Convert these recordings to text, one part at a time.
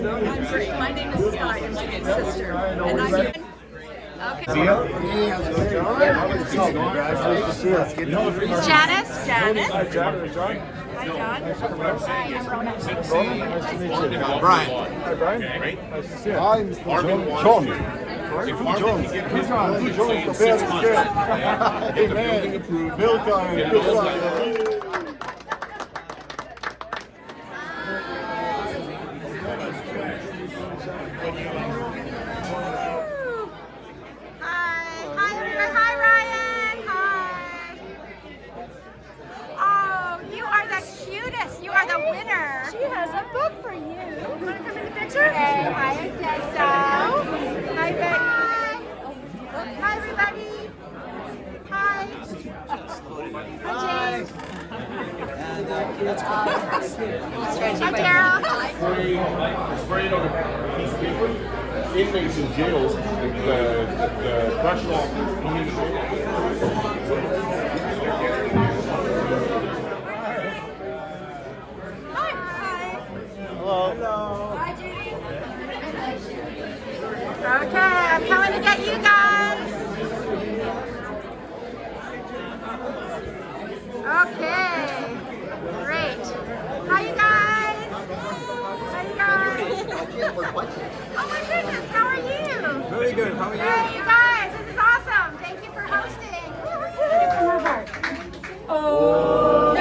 I'm great. My name is Sky, and my big sister. And I'm okay. It's Janice. Janice. Hi, John. John. Hi, John. Hi, I'm Rona. Nice to meet you. Brian. Hi, Brian. Nice to see you. Hi, Mr. John. John. Who's John? The best kid. Amen. Milk. You are the winner. She has a book for you. You want to come in the picture? Hey, hi, Odessa. Hi, Becky. Hi, everybody. Hi. Hi, James. Hi, Daryl. Sprayed on a piece of paper. Inmates in jails, the brush off. Hello. Hi, Judy. Okay, I'm coming to get you guys. Okay, great. Hi, you guys. Hi, you guys. Oh my goodness, how are you? Very good. How are you? Hey, you guys, this is awesome. Thank you for hosting. From her heart. Oh.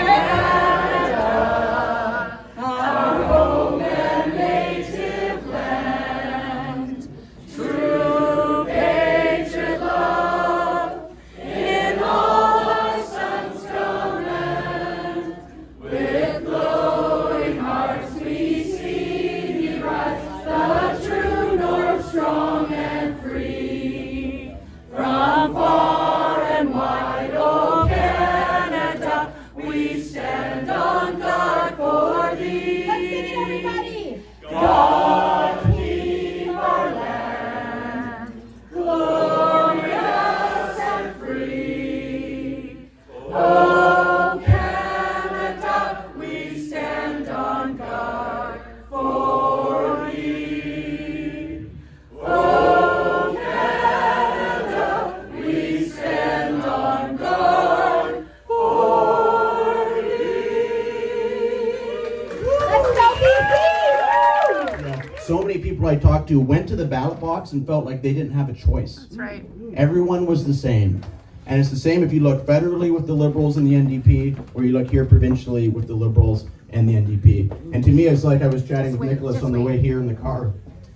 So many people I talked to went to the ballot box and felt like they didn't have a choice. That's right. Everyone was the same. And it's the same if you look federally with the Liberals and the NDP, or you look here provincially with the Liberals and the NDP. And to me, it's like I was chatting with Nicholas on the way here in the car.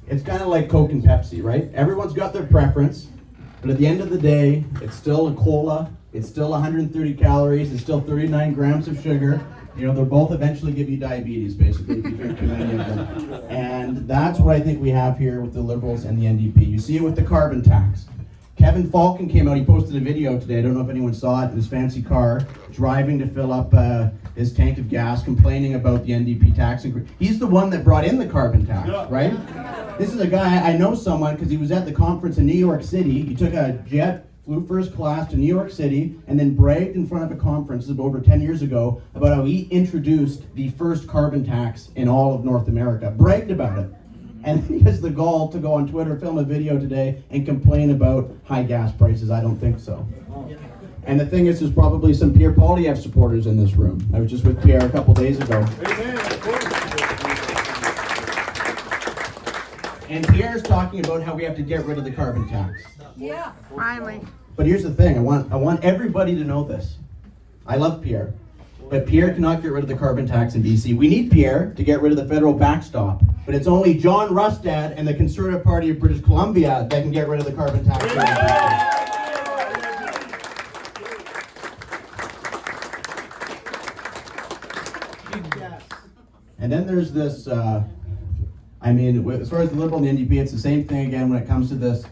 It's kind of like Coke and Pepsi, right? Everyone's got their preference, but at the end of the day, it's still a cola, it's still 130 calories, it's still 39 grams of sugar. You know, they'll both eventually give you diabetes, basically, if you drink too many of them. And that's what I think we have here with the Liberals and the NDP. You see it with the carbon tax. Kevin Falcon came out, he posted a video today, I don't know if anyone saw it, in his fancy car, driving to fill up his tank of gas, complaining about the NDP tax increase. He's the one that brought in the carbon tax, right? This is a guy, I know someone, because he was at the conference in New York City. He took a jet, flew first class to New York City, and then bragged in front of a conference over 10 years ago about how he introduced the first carbon tax in all of North America. Bragged about it. And he has the gall to go on Twitter, film a video today, and complain about high gas prices. I don't think so. And the thing is, there's probably some Pierre Poilievre supporters in this room. I was just with Pierre a couple days ago. And Pierre's talking about how we have to get rid of the carbon tax. Yeah. Finally. But here's the thing, I want everybody to know this. I love Pierre, but Pierre cannot get rid of the carbon tax in BC. We need Pierre to get rid of the federal backstop, but it's only John Rustad and the Conservative Party of British Columbia that can get rid of the carbon tax. And then there's this, as far as the Liberal and the NDP, it's the same thing again when it comes to this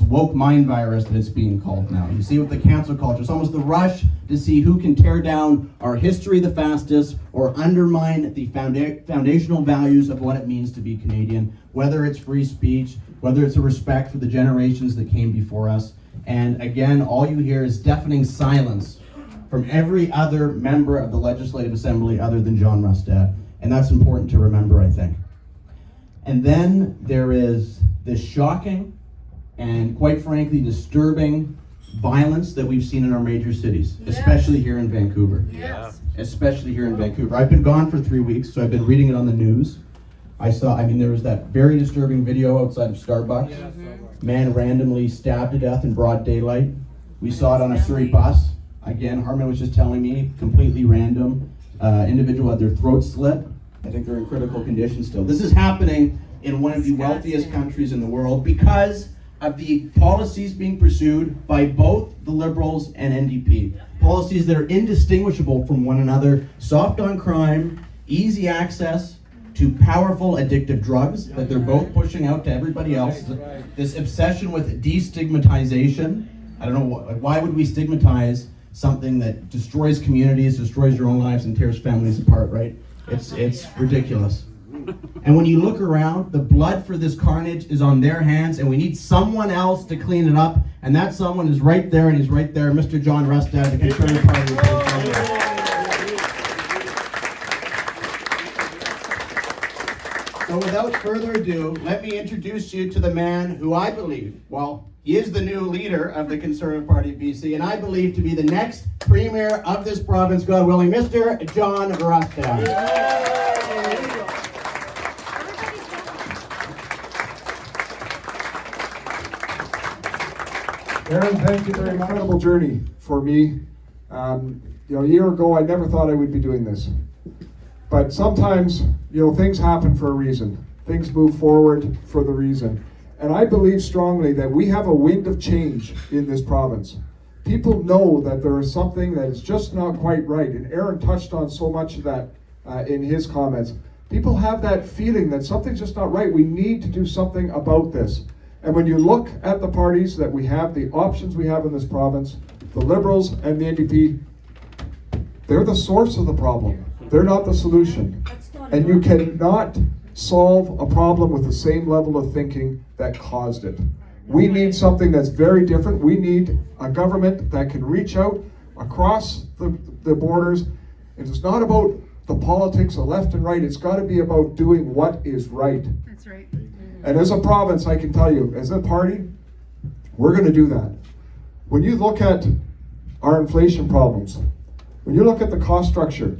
woke mind virus that it's being called now. You see with the cancel culture, it's almost the rush to see who can tear down our history the fastest or undermine the foundational values of what it means to be Canadian, whether it's free speech, whether it's a respect for the generations that came before us. And again, all you hear is deafening silence from every other member of the Legislative Assembly other than John Rustad. And that's important to remember, I think. And then there is this shocking and quite frankly disturbing violence that we've seen in our major cities, especially here in Vancouver. Yes. Especially here in Vancouver. I've been gone for 3 weeks, so I've been reading it on the news. There was that very disturbing video outside of Starbucks. Man randomly stabbed to death in broad daylight. We saw it on a Surrey bus. Again, Harman was just telling me, completely random. Individual had their throat slit. I think they're in critical condition still. This is happening in one of the wealthiest countries in the world because of the policies being pursued by both the Liberals and NDP. Policies that are indistinguishable from one another, soft on crime, easy access to powerful addictive drugs that they're both pushing out to everybody else. This obsession with destigmatization. I don't know, why would we stigmatize something that destroys communities, destroys your own lives, and tears families apart, right? It's ridiculous. And when you look around, the blood for this carnage is on their hands, and we need someone else to clean it up, and that someone is right there, and he's right there, Mr. John Rustad, the Conservative Party. So without further ado, let me introduce you to the man who I believe, well, he is the new leader of the Conservative Party of BC, and I believe to be the next Premier of this province, God willing, Mr. John Rustad. Aaron, thank you very much. Incredible journey for me. A year ago, I never thought I would be doing this. But sometimes, things happen for a reason. Things move forward for the reason. And I believe strongly that we have a wind of change in this province. People know that there is something that is just not quite right. And Aaron touched on so much of that in his comments. People have that feeling that something's just not right. We need to do something about this. And when you look at the parties that we have, the options we have in this province, the Liberals and the NDP, they're the source of the problem. They're not the solution. And you cannot solve a problem with the same level of thinking that caused it. We need something that's very different. We need a government that can reach out across the borders. It's not about the politics of left and right. It's got to be about doing what is right. That's right. And as a province, I can tell you, as a party, we're going to do that. When you look at our inflation problems, when you look at the cost structure,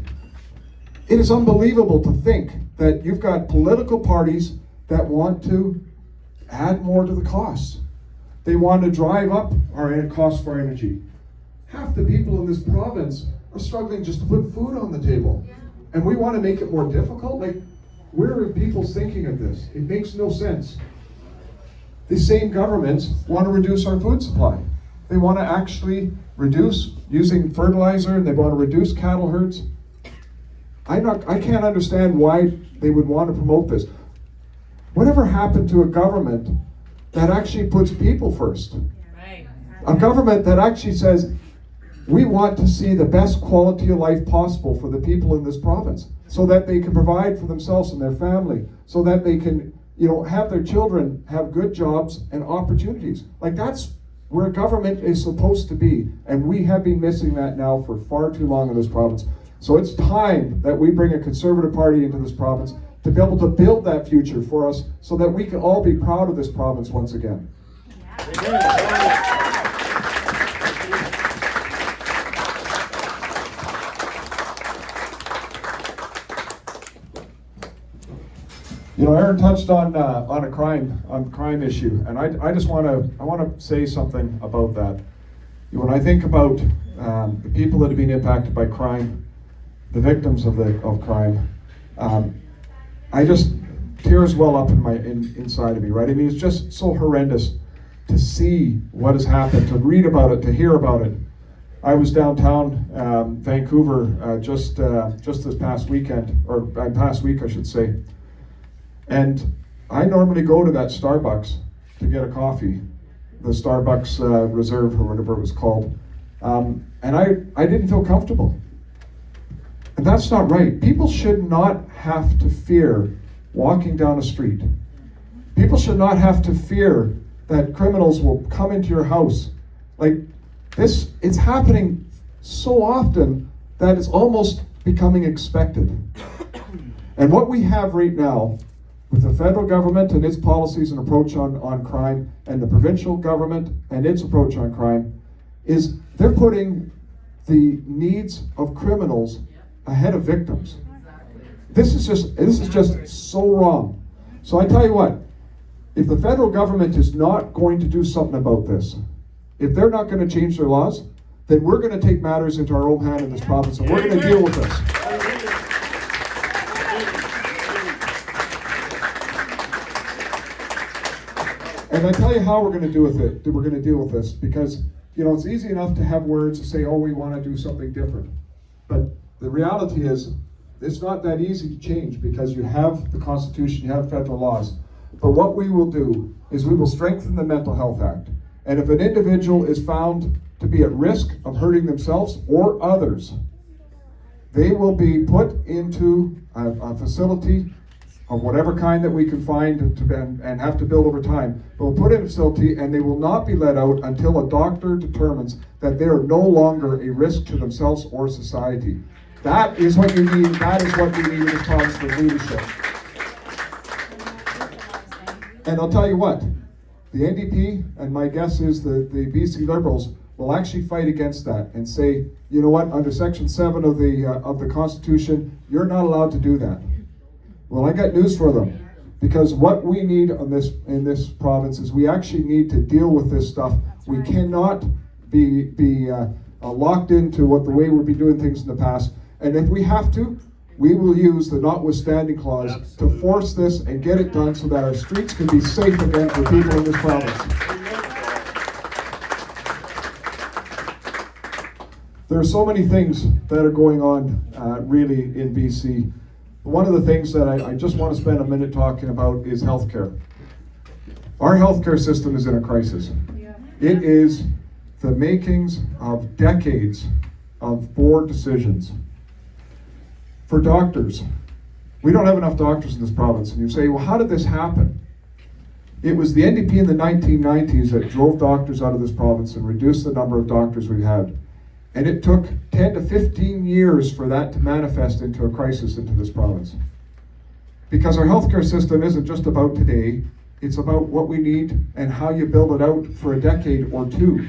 it is unbelievable to think that you've got political parties that want to add more to the costs. They want to drive up our cost for energy. Half the people in this province are struggling just to put food on the table. And we want to make it more difficult? Where are people's thinking of this? It makes no sense. The same governments want to reduce our food supply. They want to actually reduce using fertilizer, and they want to reduce cattle herds. I can't understand why they would want to promote this. Whatever happened to a government that actually puts people first? Right. A government that actually says, we want to see the best quality of life possible for the people in this province, so that they can provide for themselves and their family, so that they can, have their children have good jobs and opportunities. That's where government is supposed to be, and we have been missing that now for far too long in this province. So it's time that we bring a Conservative Party into this province to be able to build that future for us, so that we can all be proud of this province once again. Aaron touched on a crime issue, and I just want to say something about that. When I think about the people that have been impacted by crime, the victims of crime, tears well up inside of me, right? It's just so horrendous to see what has happened, to read about it, to hear about it. I was downtown Vancouver just this past weekend, or past week, I should say. And I normally go to that Starbucks to get a coffee, the Starbucks Reserve or whatever it was called. And I didn't feel comfortable. And that's not right. People should not have to fear walking down a street. People should not have to fear that criminals will come into your house. It's happening so often that it's almost becoming expected. And what we have right now with the federal government and its policies and approach on crime, and the provincial government and its approach on crime, is they're putting the needs of criminals ahead of victims. This is just so wrong. So I tell you what, if the federal government is not going to do something about this, if they're not going to change their laws, then we're going to take matters into our own hand in this province, and we're going to deal with this. And I tell you how we're going to do with it. We're going to deal with this, because it's easy enough to have words to say, oh, we want to do something different. But the reality is, it's not that easy to change, because you have the Constitution, you have federal laws. But what we will do is we will strengthen the Mental Health Act. And if an individual is found to be at risk of hurting themselves or others, they will be put into a facility of whatever kind that we can find and have to build over time. But we'll put in a facility, and they will not be let out until a doctor determines that they are no longer a risk to themselves or society. That is what you need. That is what we need in this province for leadership. And I'll tell you what, the NDP, and my guess is the BC Liberals, will actually fight against that and say, you know what, under Section 7 of the Constitution, you're not allowed to do that. Well, I got news for them, because what we need in this province is we actually need to deal with this stuff. We cannot be locked into the way we've been doing things in the past. And if we have to, we will use the notwithstanding clause to force this and get it done so that our streets can be safe again for people in this province. There are so many things that are going on really in BC. One of the things that I just want to spend a minute talking about is healthcare. Our healthcare system is in a crisis. It is the makings of decades of poor decisions. For doctors, we don't have enough doctors in this province. And you say, well, how did this happen? It was the NDP in the 1990s that drove doctors out of this province and reduced the number of doctors we had. And it took 10 to 15 years for that to manifest into a crisis into this province. Because our healthcare system isn't just about today, it's about what we need and how you build it out for a decade or two.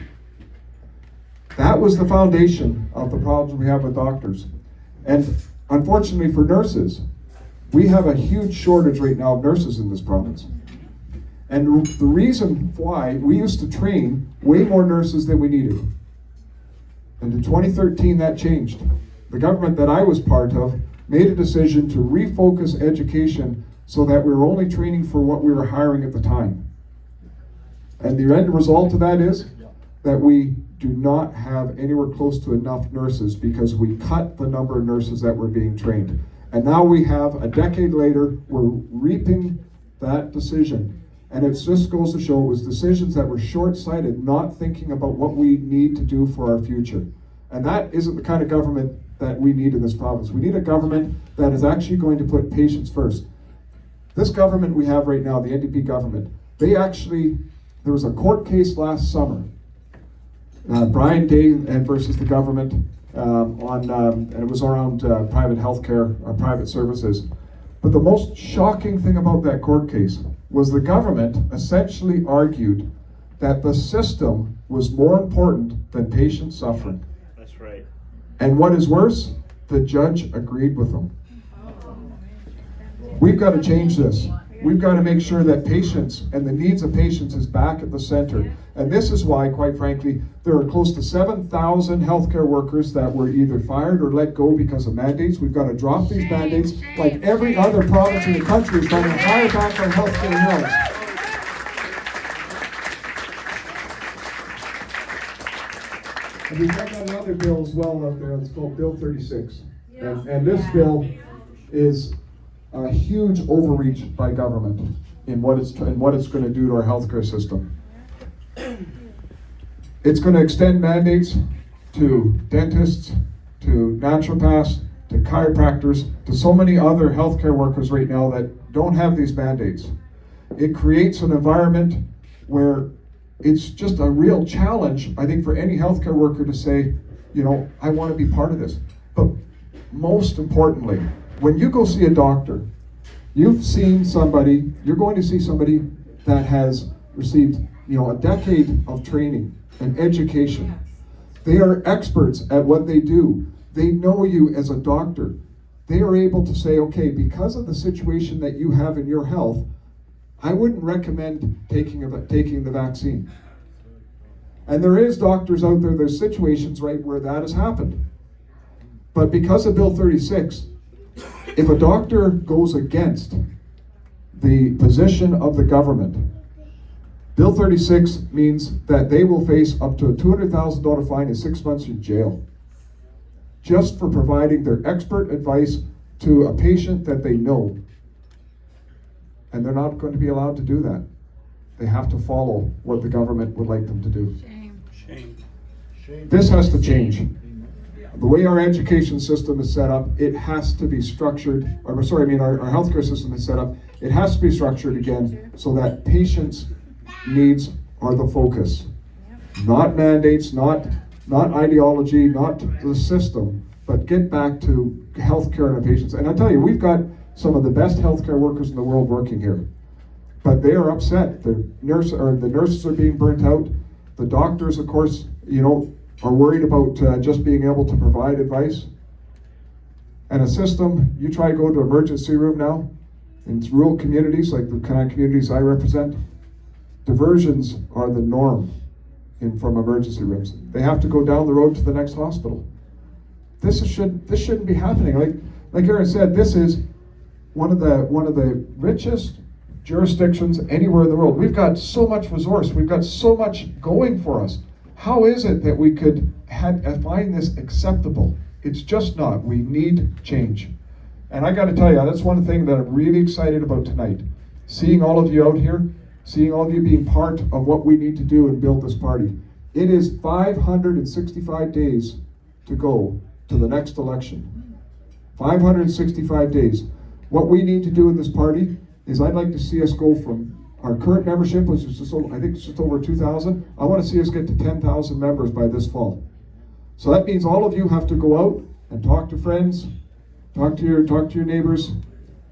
That was the foundation of the problems we have with doctors. And unfortunately for nurses, we have a huge shortage right now of nurses in this province. And the reason why, we used to train way more nurses than we needed. And in 2013, that changed. The government that I was part of made a decision to refocus education so that we were only training for what we were hiring at the time. And the end result of that is that we do not have anywhere close to enough nurses, because we cut the number of nurses that were being trained. And now we have, a decade later, we're reaping that decision. And it just goes to show it was decisions that were short-sighted, not thinking about what we need to do for our future. And that isn't the kind of government that we need in this province. We need a government that is actually going to put patients first. This government we have right now, the NDP government, there was a court case last summer, Brian Day versus the government, and it was around private healthcare or private services. But the most shocking thing about that court case was the government essentially argued that the system was more important than patient suffering. That's right. And what is worse, the judge agreed with them. We've got to change this. We've got to make sure that patients and the needs of patients is back at the center. And this is why, quite frankly, there are close to 7,000 healthcare workers that were either fired or let go because of mandates. We've got to drop these mandates, like every other province in the country is trying to hire back our healthcare heroes. And we've got another bill as well out there. It's called Bill 36. And this bill is a huge overreach by government in what it's going to do to our healthcare system. It's going to extend mandates to dentists, to naturopaths, to chiropractors, to so many other healthcare workers right now that don't have these mandates. It creates an environment where it's just a real challenge, I think, for any healthcare worker to say, I want to be part of this. But most importantly, when you go see a doctor, You've seen somebody, you're going to see somebody that has received, a decade of training and education. They are experts at what they do. They know you as a doctor. They are able to say, okay, because of the situation that you have in your health, I wouldn't recommend taking the vaccine. And there is doctors out there, there's situations, right, where that has happened. But because of Bill 36, if a doctor goes against the position of the government, Bill 36 means that they will face up to a $200,000 fine and 6 months in jail, just for providing their expert advice to a patient that they know. And they're not going to be allowed to do that. They have to follow what the government would like them to do. Shame. This has to change. The way our education system is set up, it has to be structured, our healthcare system is set up, it has to be structured again so that patients' needs are the focus. Not mandates, not ideology, not the system, but get back to healthcare and our patients. And I tell you, we've got some of the best healthcare workers in the world working here. But they are upset. The nurses are being burnt out. The doctors, of course, are worried about just being able to provide advice. And a system, you try to go to an emergency room now, in rural communities, like the kind of communities I represent, diversions are the norm from emergency rooms. They have to go down the road to the next hospital. This shouldn't be happening. Like Aaron said, this is one of the richest jurisdictions anywhere in the world. We've got so much resource. We've got so much going for us. How is it that we could find this acceptable? It's just not. We need change. And I got to tell you, that's one thing that I'm really excited about tonight. Seeing all of you out here, seeing all of you being part of what we need to do and build this party. It is 565 days to go to the next election. 565 days. What we need to do in this party is I'd like to see us go from our current membership, which is I think it's just over 2,000. I want to see us get to 10,000 members by this fall. So that means all of you have to go out and talk to friends, talk to your neighbors,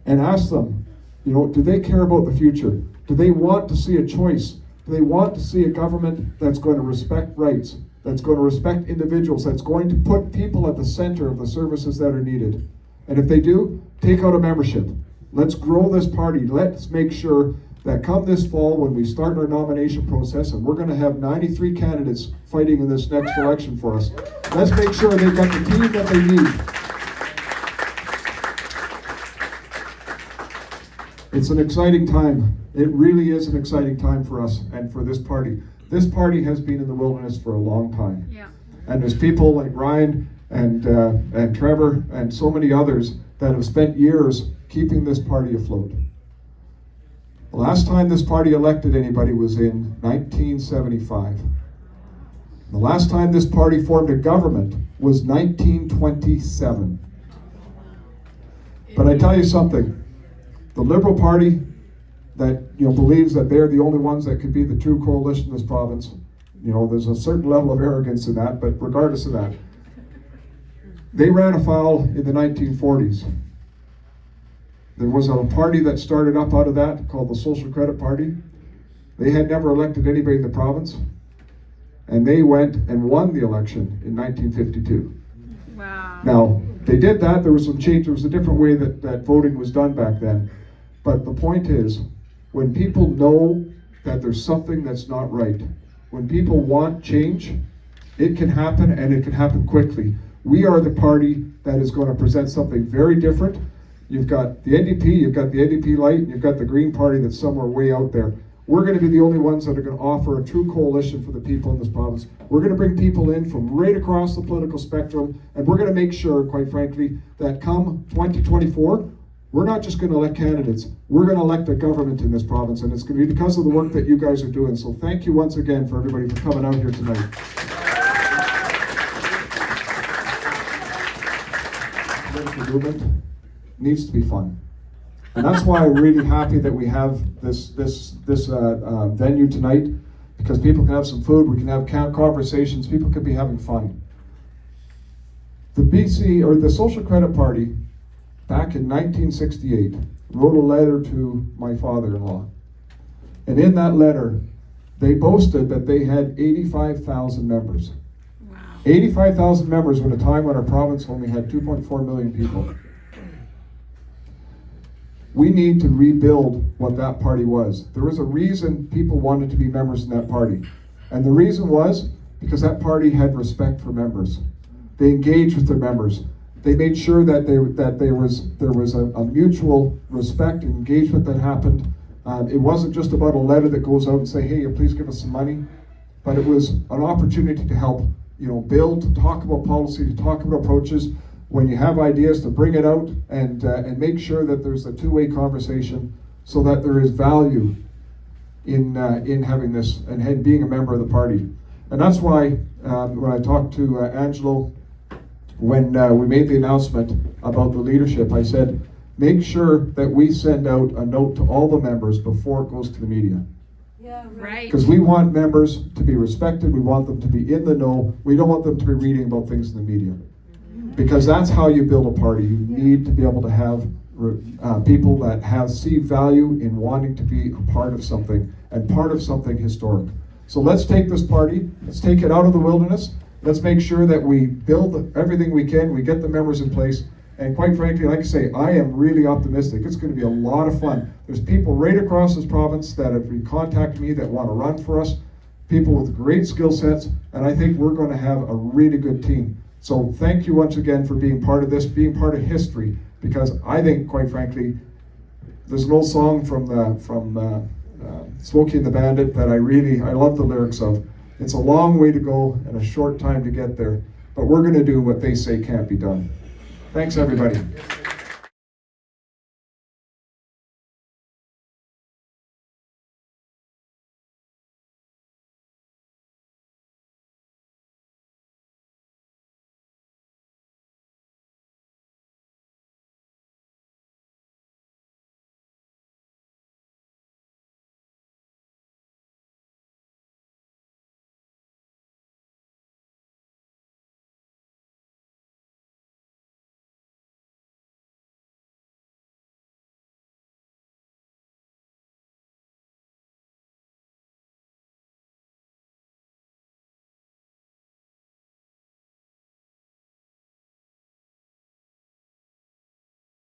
and ask them, do they care about the future? Do they want to see a choice? Do they want to see a government that's going to respect rights, that's going to respect individuals, that's going to put people at the center of the services that are needed? And if they do, take out a membership. Let's grow this party. Let's make sure that come this fall when we start our nomination process, and we're going to have 93 candidates fighting in this next election for us. Let's make sure they've got the team that they need. It's an exciting time. It really is an exciting time for us and for this party. This party has been in the wilderness for a long time. Yeah. And there's people like Ryan and Trevor and so many others that have spent years keeping this party afloat. The last time this party elected anybody was in 1975. The last time this party formed a government was 1927. But I tell you something, the Liberal Party that believes that they're the only ones that could be the true coalition in this province, there's a certain level of arrogance in that, but regardless of that, they ran afoul in the 1940s. There was a party that started up out of that called the Social Credit Party. They had never elected anybody in the province, and they went and won the election in 1952. Wow. Now, they did that. There was some change. There was a different way that voting was done back then. But the point is, when people know that there's something that's not right, when people want change, it can happen, and it can happen quickly. We are the party that is going to present something very different. You've got the NDP, you've got the NDP Light, and you've got the Green Party that's somewhere way out there. We're going to be the only ones that are going to offer a true coalition for the people in this province. We're going to bring people in from right across the political spectrum, and we're going to make sure, quite frankly, that come 2024, we're not just going to elect candidates, we're going to elect a government in this province, and it's going to be because of the work that you guys are doing. So thank you once again for everybody for coming out here tonight. Political movement needs to be fun. And that's why I'm really happy that we have this venue tonight, because people can have some food, we can have conversations, people can be having fun. The BC, or the Social Credit Party, back in 1968, wrote a letter to my father-in-law. And in that letter, they boasted that they had 85,000 members. Wow. 85,000 members at a time when our province only had 2.4 million people. We need to rebuild what that party was. There was a reason people wanted to be members in that party. And the reason was because that party had respect for members. They engaged with their members. They made sure that there was a mutual respect and engagement that happened. It wasn't just about a letter that goes out and say, hey, please give us some money. But it was an opportunity to help, build, to talk about policy, to talk about approaches. When you have ideas, to bring it out and make sure that there's a two-way conversation so that there is value in having this and being a member of the party. And that's why when I talked to Angelo, when we made the announcement about the leadership, I said, make sure that we send out a note to all the members before it goes to the media. Yeah, right. Because we want members to be respected, we want them to be in the know, we don't want them to be reading about things in the media. Because that's how you build a party. You need to be able to have people that see value in wanting to be a part of something and part of something historic. So let's take this party, let's take it out of the wilderness, let's make sure that we build everything we can, we get the members in place, and quite frankly, like I say, I am really optimistic. It's going to be a lot of fun. There's people right across this province that have contacted me that want to run for us, people with great skill sets, and I think we're going to have a really good team. So thank you once again for being part of this, being part of history, because I think, quite frankly, there's an old song from Smokey and the Bandit that I love the lyrics of. It's a long way to go and a short time to get there, but we're going to do what they say can't be done. Thanks, everybody.